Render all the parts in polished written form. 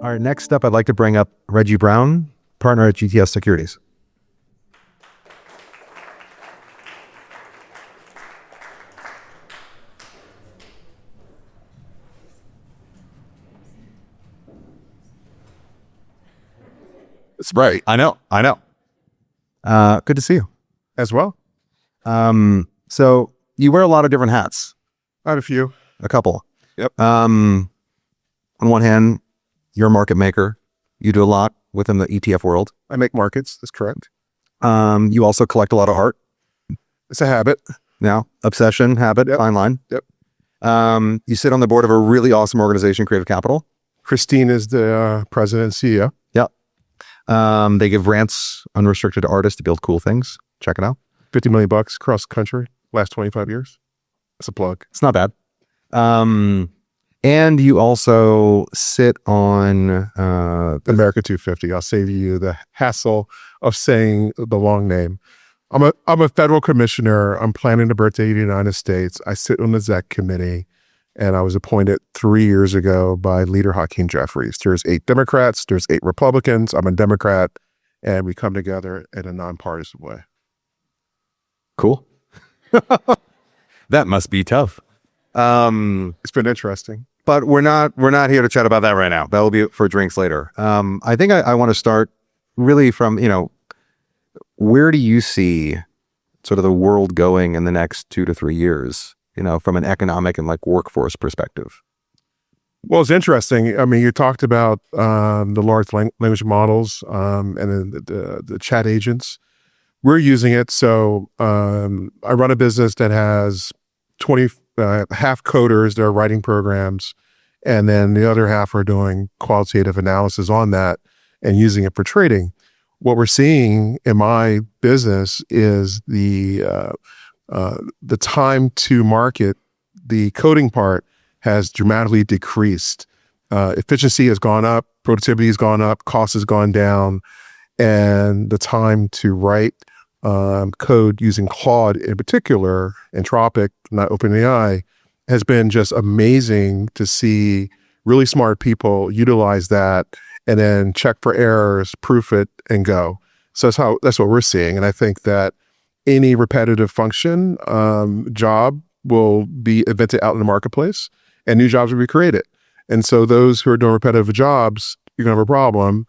All right, next up, I'd like to bring up Reggie Browne, partner at GTS Securities. It's right. I know. Good to see you. As well. So you wear a lot of different hats. I have a few. A couple. Yep. On one hand, you're a market maker. You do a lot within the ETF world. I make markets. That's correct. You also collect a lot of art. It's a habit. Now, obsession, habit, Yep. fine line. Yep. You sit on the board of a really awesome organization, Creative Capital. Christine is the president and CEO. Yep. They give grants unrestricted to artists to build cool things. Check it out. $50 million across the country, last 25 years. That's a plug. It's not bad. And you also sit on America 250. I'll save you the hassle of saying the long name. I'm a federal commissioner. I'm planning to birthday of the United States. I sit on the exec committee, and I was appointed 3 years ago by leader Hakeem Jeffries. There's 8 Democrats. There's 8 Republicans. I'm a Democrat, and we come together in a nonpartisan way. Cool. That must be tough. It's been interesting. But we're not here to chat about that right now. That will be for drinks later. I think I want to start really from, where do you see sort of the world going in the next 2 to 3 years, from an economic and like workforce perspective? Well, it's interesting. I mean, you talked about the large language models and the chat agents. We're using it. So I run a business that has 20 half coders that are writing programs, and then the other half are doing qualitative analysis on that and using it for trading. What we're seeing in my business is the time to market, the coding part has dramatically decreased. Efficiency has gone up, productivity has gone up, cost has gone down, and the time to write code using Claude in particular, Anthropic, not OpenAI, has been just amazing to see really smart people utilize that and then check for errors, proof it, and go. So that's what we're seeing. And I think that any repetitive function job will be invented out in the marketplace, and new jobs will be created. And so those who are doing repetitive jobs, you're gonna have a problem.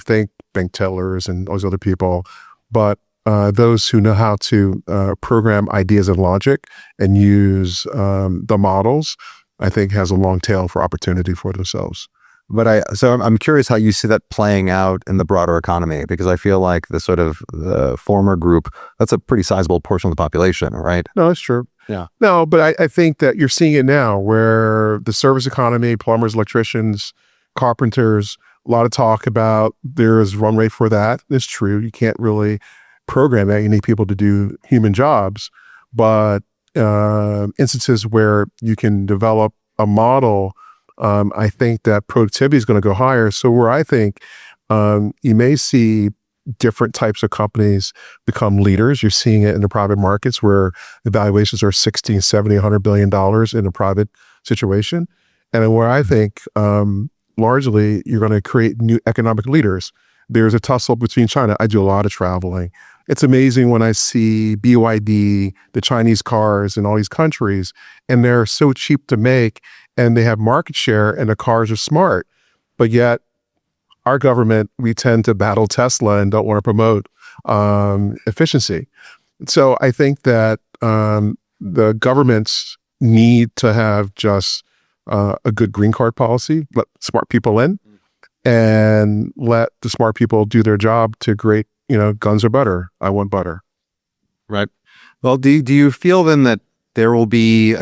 Think bank tellers and all those other people. But those who know how to program ideas and logic and use the models, I think has a long tail for opportunity for themselves. But I'm curious how you see that playing out in the broader economy, because I feel like the former group, that's a pretty sizable portion of the population, right? No, that's true. Yeah. No, but I think that you're seeing it now where the service economy, plumbers, electricians, carpenters, a lot of talk about there is runway for that. It's true. You can't really program that. You need people to do human jobs. But instances where you can develop a model, I think that productivity is going to go higher. So where I think you may see different types of companies become leaders. You're seeing it in the private markets where the valuations are 60, 70, $100 billion in a private situation. And where I think largely you're going to create new economic leaders. There's a tussle between China. I do a lot of traveling. It's amazing when I see BYD, the Chinese cars in all these countries, and they're so cheap to make and they have market share and the cars are smart. But yet our government, we tend to battle Tesla and don't want to promote efficiency. So I think that the governments need to have just a good green card policy, let smart people in, and let the smart people do their job to create, guns are butter. I want butter. Right. Well, do you feel then that there will be,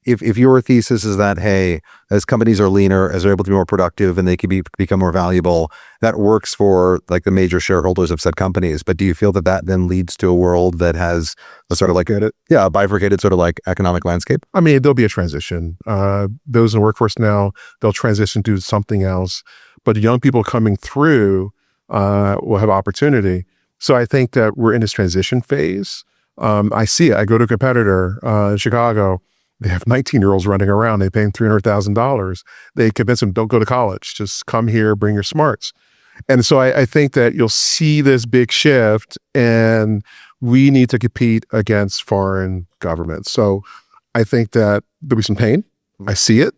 if your thesis is that, hey, as companies are leaner, as they're able to be more productive and they can become more valuable, that works for like the major shareholders of said companies. But do you feel that then leads to a world that has a sort of like a bifurcated sort of like economic landscape? There'll be a transition. Those in the workforce now, they'll transition to something else. But the young people coming through will have opportunity. So I think that we're in this transition phase. I see it. I go to a competitor in Chicago. They have 19-year-olds running around. They pay them $300,000. They convince them, don't go to college. Just come here, bring your smarts. And so I think that you'll see this big shift, and we need to compete against foreign governments. So I think that there'll be some pain. I see it.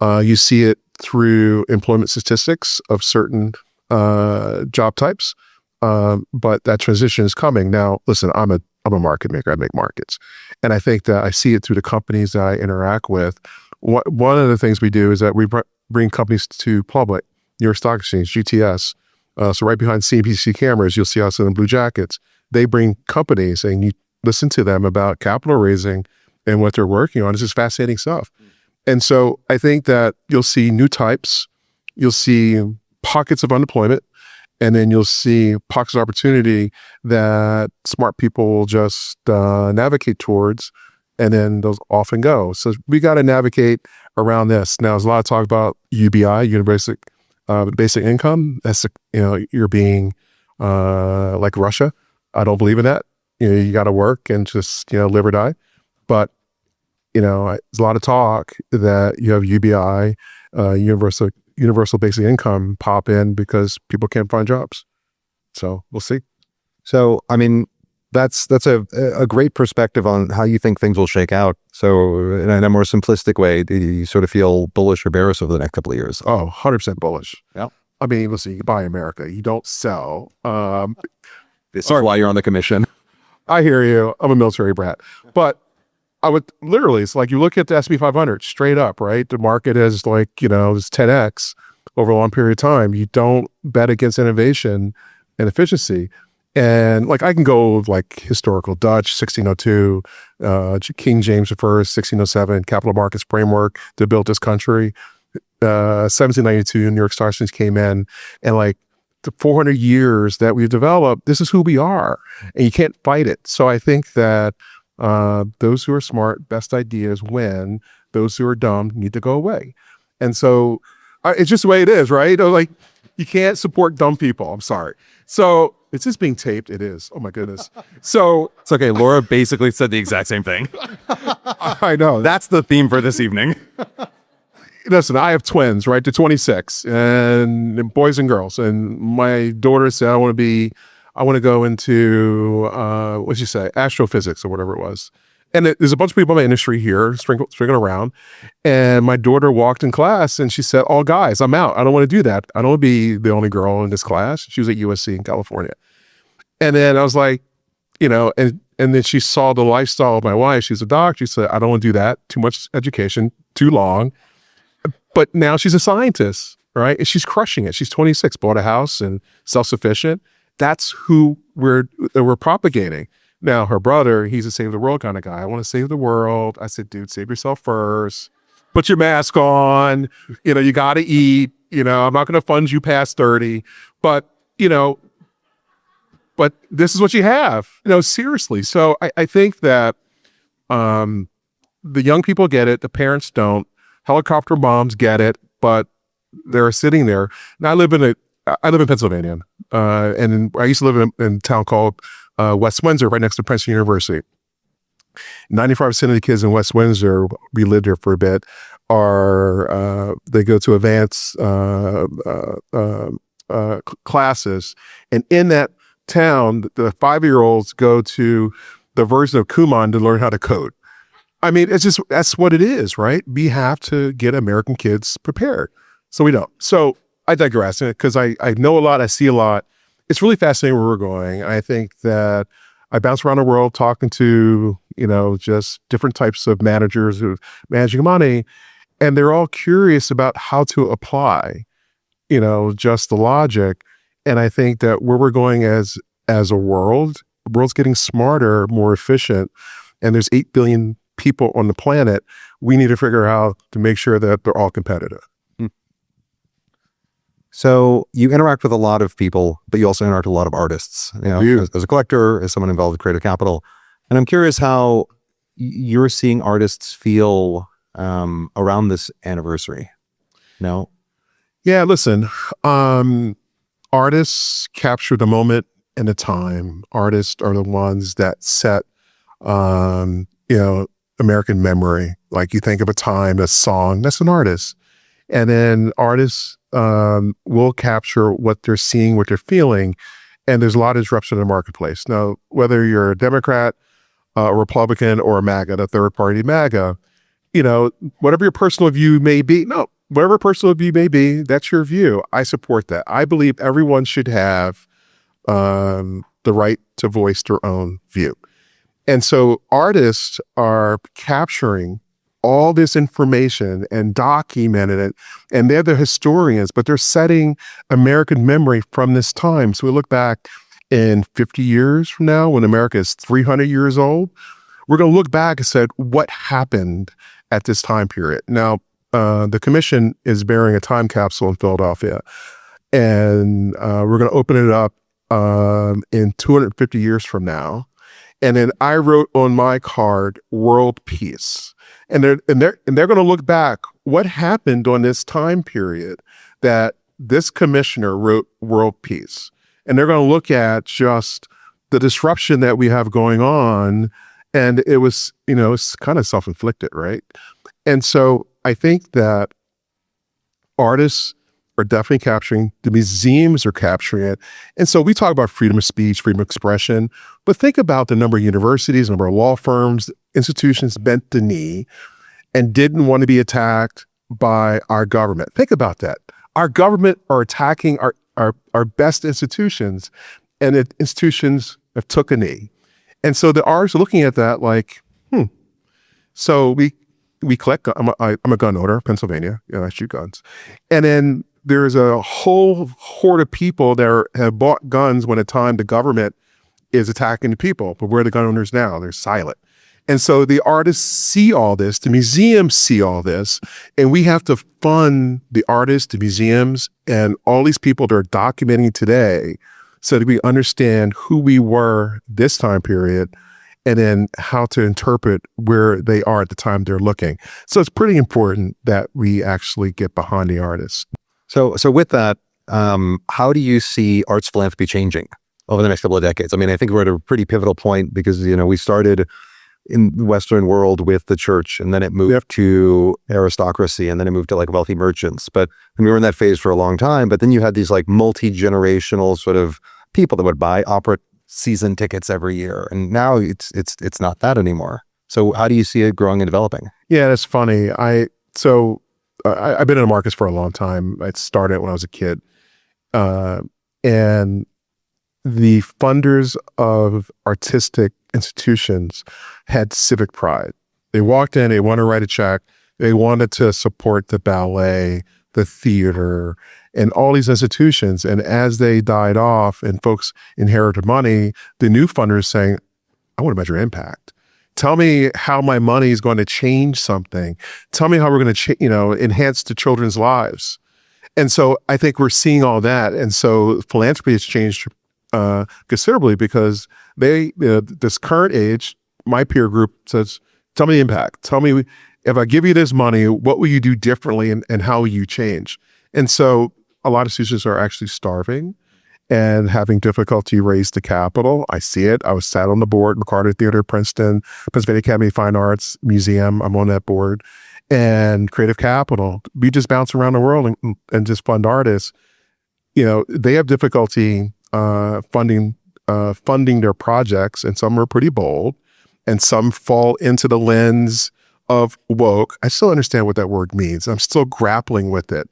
You see it through employment statistics of certain job types. But that transition is coming. Now, listen, I'm a market maker. I make markets. And I think that I see it through the companies that I interact with. One of the things we do is that we bring companies to public, New York Stock Exchange, GTS. So right behind CNBC cameras, you'll see us in the blue jackets. They bring companies and you listen to them about capital raising and what they're working on. This is fascinating stuff. And so I think that you'll see new types, you'll see pockets of unemployment, and then you'll see pockets of opportunity that smart people will just navigate towards, and then those off and go. So we got to navigate around this. Now, there's a lot of talk about UBI, Universal Basic Income. That's, you're being like Russia. I don't believe in that. You got to work and just, live or die. But, there's a lot of talk that you have UBI, universal basic income pop in because people can't find jobs. So we'll see. So, I mean, that's a great perspective on how you think things will shake out. So in a more simplistic way, do you sort of feel bullish or bearish over the next couple of years? Oh, 100% bullish. Yeah. I mean, listen, you buy America, you don't sell. This is why you're on the commission. I hear you. I'm a military brat. But I would literally, it's like you look at the S&P 500 straight up, right? The market is like, it's 10x over a long period of time. You don't bet against innovation and efficiency. And like I can go like historical Dutch, 1602, King James I, 1607, capital markets framework to build this country. 1792, New York Stock Exchange came in, and like the 400 years that we've developed, this is who we are, and you can't fight it. So I think that those who are smart, best ideas win. Those who are dumb need to go away. And so it's just the way it is, right? Like you can't support dumb people. I'm sorry. So is this being taped? It is. Oh my goodness. So It's okay. Laura basically said the exact same thing. I know. That's the theme for this evening. Listen, I have twins, right? They're 26 and boys and girls. And my daughter said, I want to go into, what'd you say? Astrophysics or whatever it was. And there's a bunch of people in my industry here sprinkled around. And my daughter walked in class and she said, all guys, I'm out. I don't want to do that. I don't want to be the only girl in this class. She was at USC in California. And then I was like, and then she saw the lifestyle of my wife. She's a doctor. She said, I don't want to do that. Too much education, too long. But now she's a scientist, right? And she's crushing it. She's 26, bought a house and self-sufficient. That's who we're propagating. Now, her brother, he's a save the world kind of guy. I want to save the world. I said, dude, save yourself first. Put your mask on. You got to eat. I'm not going to fund you past 30. But, but this is what you have. Seriously. So I think that the young people get it. The parents don't. Helicopter moms get it, but they're sitting there. Now, I live in Pennsylvania, and I used to live in a town called West Windsor, right next to Princeton University. 95% of the kids in West Windsor, we lived there for a bit, they go to advanced classes. And in that town, the 5-year-olds go to the version of Kumon to learn how to code. I mean, that's what it is, right? We have to get American kids prepared. So we don't. So I digress because I know a lot, I see a lot. It's really fascinating where we're going. I think that I bounce around the world talking to, just different types of managers who are managing money, and they're all curious about how to apply, just the logic. And I think that where we're going as a world, the world's getting smarter, more efficient, and there's 8 billion people on the planet. We need to figure out to make sure that they're all competitive. So you interact with a lot of people, but you also interact with a lot of artists, as a collector, as someone involved with creative capital. And I'm curious how you're seeing artists feel around this anniversary. Yeah, listen, artists capture the moment and the time. Artists are the ones that set, American memory. Like you think of a time, a song, that's an artist. And then artists will capture what they're seeing, what they're feeling. And there's a lot of disruption in the marketplace. Now, whether you're a Democrat, a Republican, or a MAGA, the third party MAGA, whatever your personal view may be, whatever personal view may be, that's your view. I support that. I believe everyone should have the right to voice their own view. And so artists are capturing all this information and documenting it, and they're the historians, but they're setting American memory from this time. So we look back in 50 years from now, when America is 300 years old, we're going to look back and say, what happened at this time period? Now, the commission is bearing a time capsule in Philadelphia, and we're going to open it up in 250 years from now. And then I wrote on my card, world peace. And they're going to look back, what happened on this time period that this commissioner wrote world peace. And they're going to look at just the disruption that we have going on. And it was, it's kind of self-inflicted, right? And so I think that artists are definitely capturing, the museums are capturing it. And so we talk about freedom of speech, freedom of expression, but think about the number of universities, number of law firms, institutions bent the knee and didn't want to be attacked by our government. Think about that. Our government are attacking our best institutions, and the institutions have took a knee. And so the artists are looking at that like, So we collect, I'm a gun owner, Pennsylvania, I shoot guns. And then there's a whole horde of people that have bought guns when at time the government is attacking the people. But where are the gun owners now? They're silent. And so the artists see all this, the museums see all this, and we have to fund the artists, the museums, and all these people that are documenting today so that we understand who we were this time period and then how to interpret where they are at the time they're looking. So it's pretty important that we actually get behind the artists. So with that, how do you see arts philanthropy changing over the next couple of decades? I mean, I think we're at a pretty pivotal point because, we started in the Western world with the church, and then it moved to aristocracy, and then it moved to like wealthy merchants. But and we were in that phase for a long time. But then you had these like multi-generational sort of people that would buy opera season tickets every year, and now it's not that anymore. So how do you see it growing and developing? Yeah, that's funny. I've been in the markets for a long time. I started when I was a kid, and the funders of artistic institutions had civic pride. They walked in, they wanted to write a check, they wanted to support the ballet, the theater, and all these institutions. And as they died off and folks inherited money, the new funders saying, I want to measure impact. Tell me how my money is going to change something. Tell me how we're going to enhance the children's lives. And so I think we're seeing all that. And so philanthropy has changed considerably because this current age, my peer group says, tell me the impact. Tell me, if I give you this money, what will you do differently and how will you change? And so a lot of students are actually starving and having difficulty raise the capital. I see it. I was sat on the board, McCarter Theater, Princeton, Pennsylvania Academy of Fine Arts Museum. I'm on that board. And Creative Capital. We just bounce around the world and just fund artists. They have difficulty funding their projects, and some are pretty bold, and some fall into the lens of woke. I still understand what that word means. I'm still grappling with it.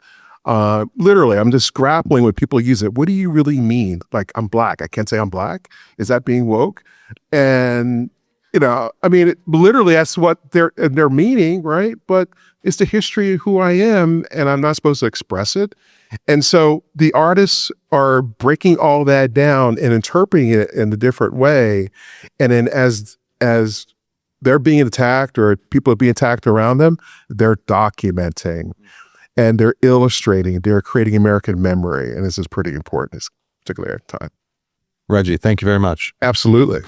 Literally, I'm just grappling with people use it. What do you really mean? Like, I'm Black. I can't say I'm Black. Is that being woke? And, literally that's what they're meaning, right? But it's the history of who I am, and I'm not supposed to express it. And so the artists are breaking all that down and interpreting it in a different way. And then as they're being attacked or people are being attacked around them, they're documenting and they're illustrating, they're creating American memory. And this is pretty important, particularly at the time. Reggie, thank you very much. Absolutely.